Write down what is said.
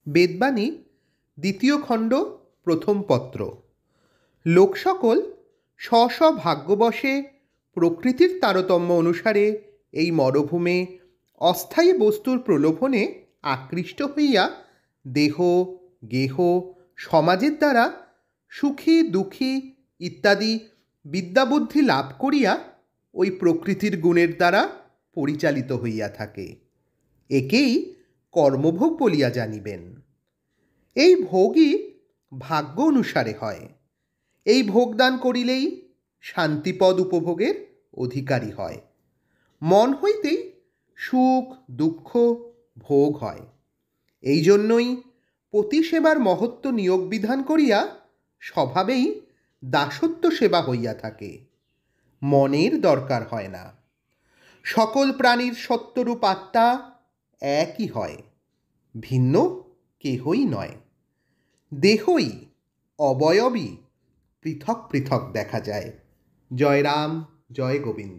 বেদবাণী 2য় খণ্ড 1ম পত্র। লোক সকল স্ব স্ব ভাগ্যবশে প্রকৃতির তারতম্য অনুসারে এই মরভূমে অস্থায়ী বস্তুর প্রলোভনে আকৃষ্ট হইয়া দেহ গেহ সমাজের দ্বারা সুখী দুঃখী ইত্যাদি বিদ্যাবুদ্ধি লাভ করিয়া ওই প্রকৃতির গুণের দ্বারা পরিচালিত হইয়া থাকে। একেই কর্মভোগ বলিয়া জানিবেন। এই ভোগই ভাগ্য অনুসারে হয়। এই ভোগদান করিলেই শান্তিপদ উপভোগের অধিকারী হয়। মন হইতেই সুখ দুঃখ ভোগ হয়। এই জন্যই পতিসেবার মহত্ব নিয়োগ বিধান করিয়া স্বভাবেই দাসত্ব সেবা হইয়া থাকে। মনের দরকার হয় না। সকল প্রাণীর সত্যরূপ আত্মা একই হয়, ভিন্ন কেহই নয়। দেহই অবয়বই পৃথক পৃথক দেখা যায়। জয় রাম, জয় গোবিন্দ।